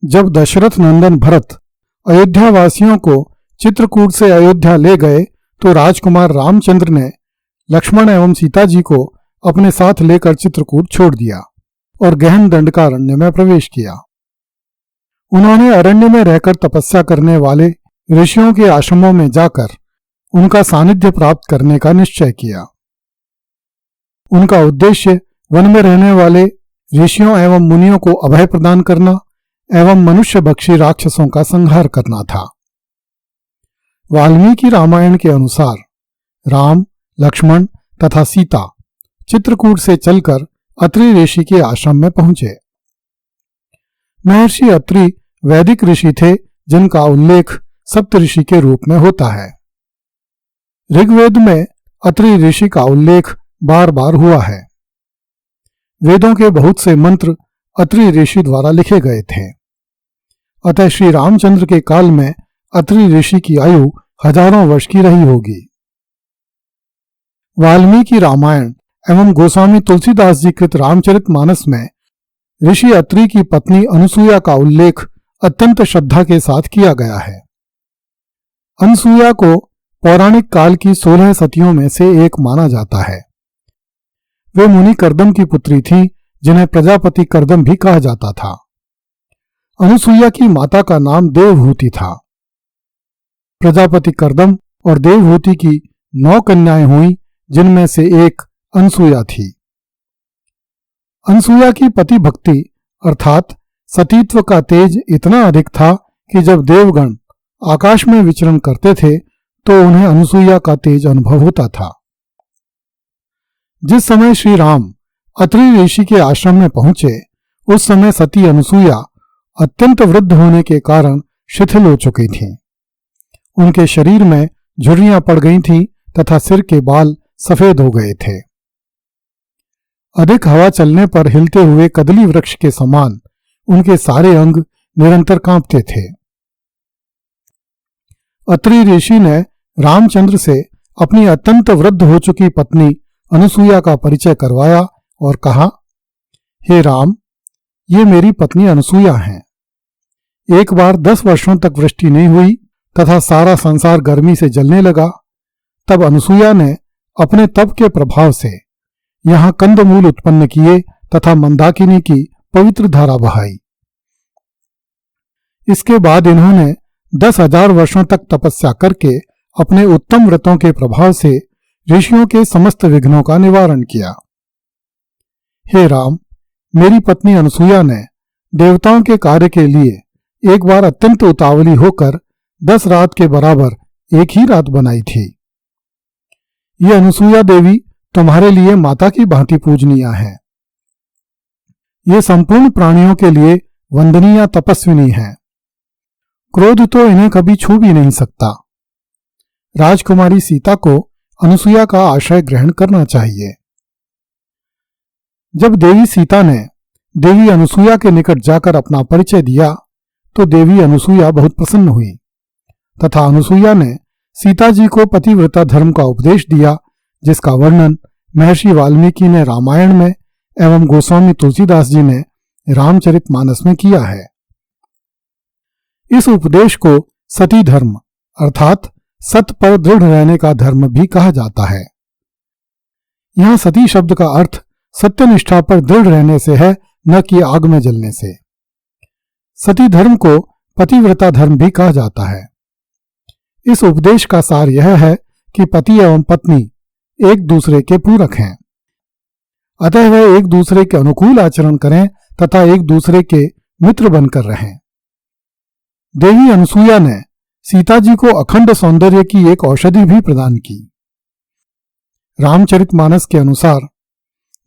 जब दशरथ नंदन भरत अयोध्या वासियों को चित्रकूट से अयोध्या ले गए तो राजकुमार रामचंद्र ने लक्ष्मण एवं सीता जी को अपने साथ लेकर चित्रकूट छोड़ दिया और गहन दंडकारण्य में प्रवेश किया। उन्होंने अरण्य में रहकर तपस्या करने वाले ऋषियों के आश्रमों में जाकर उनका सानिध्य प्राप्त करने का निश्चय किया। उनका उद्देश्य वन में रहने वाले ऋषियों एवं मुनियों को अभय प्रदान करना एवं मनुष्य भक्षी राक्षसों का संहार करना था। वाल्मीकि रामायण के अनुसार राम, लक्ष्मण तथा सीता चित्रकूट से चलकर अत्रि ऋषि के आश्रम में पहुंचे। महर्षि अत्रि वैदिक ऋषि थे जिनका उल्लेख सप्तऋषि के रूप में होता है। ऋग्वेद में अत्रि ऋषि का उल्लेख बार बार हुआ है। वेदों के बहुत से मंत्र अत्रि ऋषि द्वारा लिखे गए थे। अतः श्री रामचंद्र के काल में अत्रि ऋषि की आयु हजारों वर्ष की रही होगी। वाल्मीकि रामायण एवं गोस्वामी तुलसीदास जी कृत रामचरितमानस में ऋषि अत्रि की पत्नी अनुसूया का उल्लेख अत्यंत श्रद्धा के साथ किया गया है। अनुसूया को पौराणिक काल की 16 सतियों में से एक माना जाता है। वे मुनि कर्दम की पुत्री थी जिन्हें प्रजापति कर्दम भी कहा जाता था। अनुसूया की माता का नाम देवहूति था। प्रजापति कर्दम और देवहूति की 9 कन्याएं हुई जिनमें से एक अनसूया थी। अनसूया की पति भक्ति अर्थात सतीत्व का तेज इतना अधिक था कि जब देवगण आकाश में विचरण करते थे तो उन्हें अनुसूया का तेज अनुभव होता था। जिस समय श्री राम अत्रि ऋषि के आश्रम में पहुंचे उस समय सती अनुसूया अत्यंत वृद्ध होने के कारण शिथिल हो चुकी थीं। उनके शरीर में झुर्रियां पड़ गई थीं तथा सिर के बाल सफेद हो गए थे। अधिक हवा चलने पर हिलते हुए कदली वृक्ष के समान उनके सारे अंग निरंतर कांपते थे। अत्रि ऋषि ने रामचंद्र से अपनी अत्यंत वृद्ध हो चुकी पत्नी अनुसूया का परिचय करवाया और कहा, हे राम, ये मेरी पत्नी अनुसूया हैं। एक बार 10 वर्षों तक वृष्टि नहीं हुई तथा सारा संसार गर्मी से जलने लगा। तब अनुसूया ने अपने तप के प्रभाव से यहां कंदमूल उत्पन्न किए तथा मंदाकिनी की पवित्र धारा बहाई। इसके बाद इन्होंने 10,000 वर्षों तक तपस्या करके अपने उत्तम व्रतों के प्रभाव से ऋषियों के समस्त विघ्नों का निवारण किया। हे राम, मेरी पत्नी अनुसूया ने देवताओं के कार्य के लिए एक बार अत्यंत उतावली होकर 10 रात के बराबर एक ही रात बनाई थी। ये अनुसूया देवी तुम्हारे लिए माता की भांति पूजनीय है। ये संपूर्ण प्राणियों के लिए वंदनीय तपस्विनी है। क्रोध तो इन्हें कभी छू भी नहीं सकता। राजकुमारी सीता को अनुसूया का आश्रय ग्रहण करना चाहिए। जब देवी सीता ने देवी अनुसूया के निकट जाकर अपना परिचय दिया तो देवी अनुसूया बहुत प्रसन्न हुई तथा अनुसूया ने सीता जी को पतिव्रता धर्म का उपदेश दिया, जिसका वर्णन महर्षि वाल्मीकि ने रामायण में एवं गोस्वामी तुलसीदास जी ने रामचरितमानस में किया है। इस उपदेश को सती धर्म अर्थात सत पर दृढ़ रहने का धर्म भी कहा जाता है। यहां सती शब्द का अर्थ सत्यनिष्ठा पर दृढ़ रहने से है, न कि आग में जलने से। सती धर्म को पतिव्रता धर्म भी कहा जाता है। इस उपदेश का सार यह है कि पति एवं पत्नी एक दूसरे के पूरक हैं, अतः वह एक दूसरे के अनुकूल आचरण करें तथा एक दूसरे के मित्र बनकर रहें। देवी अनुसूया ने सीता जी को अखंड सौंदर्य की एक औषधि भी प्रदान की। रामचरितमानस के अनुसार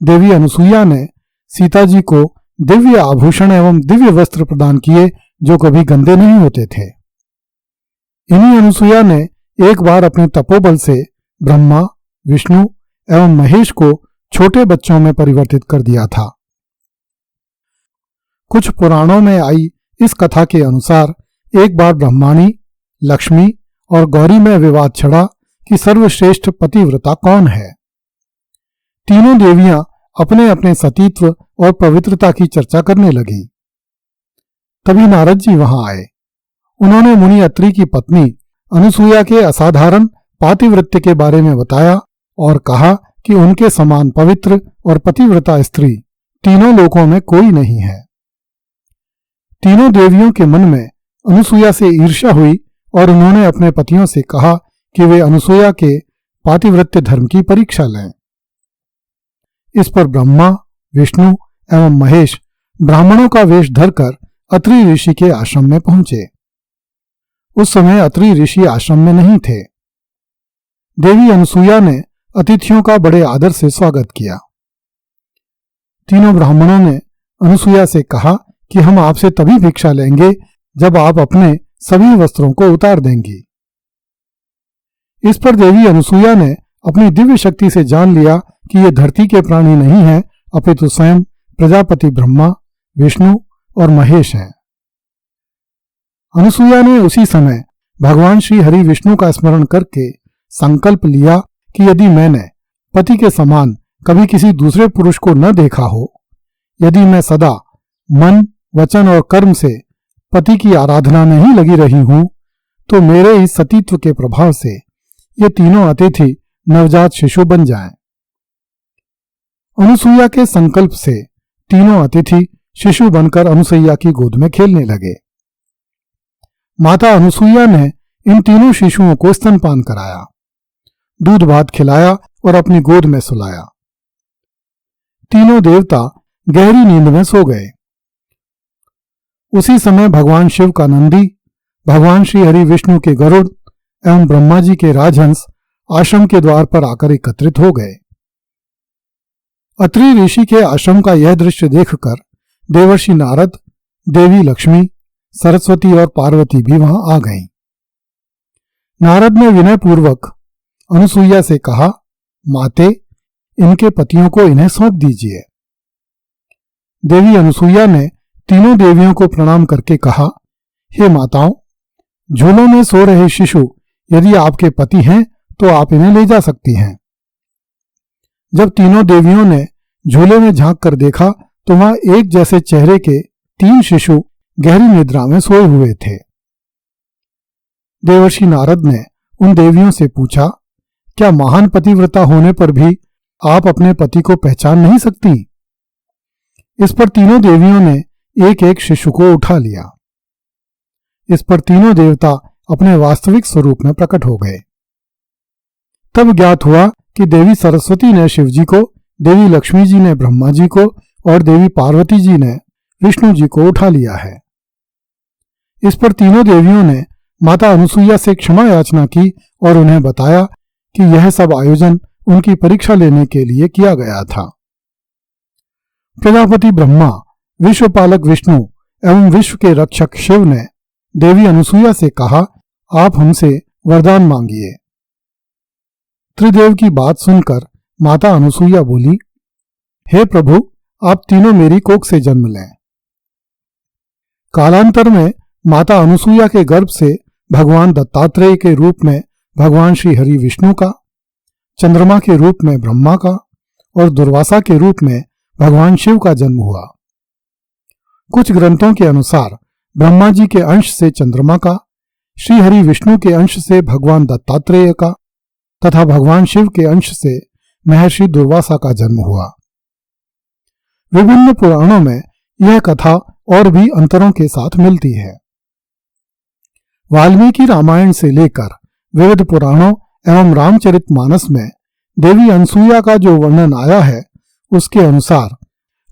देवी अनुसूया ने सीता जी को दिव्य आभूषण एवं दिव्य वस्त्र प्रदान किए जो कभी गंदे नहीं होते थे। इन्हीं अनुसूया ने एक बार अपने तपोबल से ब्रह्मा, विष्णु एवं महेश को छोटे बच्चों में परिवर्तित कर दिया था। कुछ पुराणों में आई इस कथा के अनुसार एक बार ब्रह्माणी, लक्ष्मी और गौरी में विवाद छिड़ा कि सर्वश्रेष्ठ पतिव्रता कौन है। तीनों देवियां अपने अपने सतीत्व और पवित्रता की चर्चा करने लगी। तभी नारद जी वहां आए। उन्होंने मुनि अत्रि की पत्नी अनुसूया के असाधारण पातिव्रत्य के बारे में बताया और कहा कि उनके समान पवित्र और पतिव्रता स्त्री तीनों लोकों में कोई नहीं है। तीनों देवियों के मन में अनुसूया से ईर्ष्या हुई और उन्होंने अपने पतियों से कहा कि वे अनुसूया के पातिव्रत्य धर्म की परीक्षा लें। इस पर ब्रह्मा, विष्णु एवं महेश ब्राह्मणों का वेश धरकर अत्रि ऋषि के आश्रम में पहुंचे। उस समय अत्रि ऋषि आश्रम में नहीं थे। देवी अनुसूया ने अतिथियों का बड़े आदर से स्वागत किया। तीनों ब्राह्मणों ने अनुसूया से कहा कि हम आपसे तभी भिक्षा लेंगे जब आप अपने सभी वस्त्रों को उतार देंगी। इस पर देवी अनुसूया ने अपनी दिव्य शक्ति से जान लिया कि ये धरती के प्राणी नहीं हैं, अपितु स्वयं प्रजापति ब्रह्मा, विष्णु और महेश हैं। अनुसूया ने उसी समय भगवान श्री हरि विष्णु का स्मरण करके संकल्प लिया कि यदि मैंने पति के समान कभी किसी दूसरे पुरुष को न देखा हो, यदि मैं सदा मन, वचन और कर्म से पति की आराधना में ही लगी रही हूं, तो मेरे इस सतीत्व के प्रभाव से ये तीनों अतिथि नवजात शिशु बन जाएं। अनुसूया के संकल्प से तीनों अतिथि शिशु बनकर अनुसैया की गोद में खेलने लगे। माता अनुसूया ने इन तीनों शिशुओं को स्तनपान कराया, दूध भात खिलाया और अपनी गोद में सुलाया। तीनों देवता गहरी नींद में सो गए। उसी समय भगवान शिव का नंदी, भगवान श्री हरि विष्णु के गरुड़ एवं ब्रह्मा जी के राजहंस आश्रम के द्वार पर आकर एकत्रित हो गए। अत्रि ऋषि के आश्रम का यह दृश्य देखकर देवर्षि नारद, देवी लक्ष्मी, सरस्वती और पार्वती भी वहां आ गईं। नारद ने विनय पूर्वक अनुसूया से कहा, माते, इनके पतियों को इन्हें सौंप दीजिए। देवी अनुसूया ने तीनों देवियों को प्रणाम करके कहा, हे माताओं, झूलों में सो रहे शिशु यदि आपके पति हैं तो आप इन्हें ले जा सकती हैं। जब तीनों देवियों ने झूले में झांक कर देखा तो वहां एक जैसे चेहरे के 3 शिशु गहरी निद्रा में सोए हुए थे। देवर्षि नारद ने उन देवियों से पूछा, क्या महान पतिव्रता होने पर भी आप अपने पति को पहचान नहीं सकती? इस पर तीनों देवियों ने एक एक शिशु को उठा लिया। इस पर तीनों देवता अपने वास्तविक स्वरूप में प्रकट हो गए। तब ज्ञात हुआ कि देवी सरस्वती ने शिव जी को, देवी लक्ष्मी जी ने ब्रह्मा जी को और देवी पार्वती जी ने विष्णु जी को उठा लिया है। इस पर तीनों देवियों ने माता अनुसूया से क्षमा याचना की और उन्हें बताया कि यह सब आयोजन उनकी परीक्षा लेने के लिए किया गया था। प्रजापति ब्रह्मा, विश्वपालक विष्णु एवं विश्व के रक्षक शिव ने देवी अनुसूया से कहा, आप हमसे वरदान मांगिए। त्रिदेव की बात सुनकर माता अनुसूया बोली, हे प्रभु, आप तीनों मेरी कोख से जन्म लें। कालांतर में माता अनुसूया के गर्भ से भगवान दत्तात्रेय के रूप में भगवान श्री हरि विष्णु का, चंद्रमा के रूप में ब्रह्मा का और दुर्वासा के रूप में भगवान शिव का जन्म हुआ। कुछ ग्रंथों के अनुसार ब्रह्मा जी के अंश से चंद्रमा का, श्री हरि विष्णु के अंश से भगवान दत्तात्रेय का तथा भगवान शिव के अंश से महर्षि दुर्वासा का जन्म हुआ। विभिन्न पुराणों में यह कथा और भी अंतरों के साथ मिलती है। वाल्मीकि रामायण से लेकर विविध पुराणों एवं रामचरितमानस में देवी अनसूया का जो वर्णन आया है, उसके अनुसार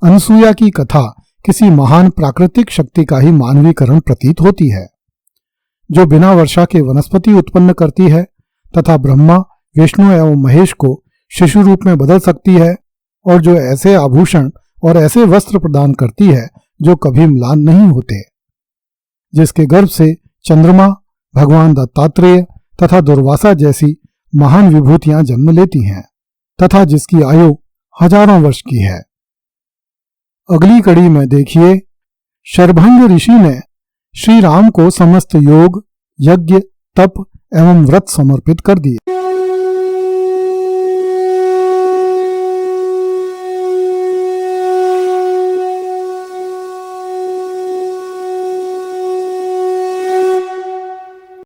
अनसूया की कथा किसी महान प्राकृतिक शक्ति का ही मानवीकरण प्रतीत होती है, जो बिना वर्षा के वनस्पति उत्पन्न करती है तथा ब्रह्मा, विष्णु एवं महेश को शिशु रूप में बदल सकती है और जो ऐसे आभूषण और ऐसे वस्त्र प्रदान करती है जो कभी म्लान नहीं होते, जिसके गर्भ से चंद्रमा, भगवान दत्तात्रेय तथा दुर्वासा जैसी महान विभूतियां जन्म लेती हैं तथा जिसकी आयु हजारों वर्ष की है। अगली कड़ी में देखिए, शरभंग ऋषि ने श्री राम को समस्त योग, यज्ञ, तप एवं व्रत समर्पित कर दिए।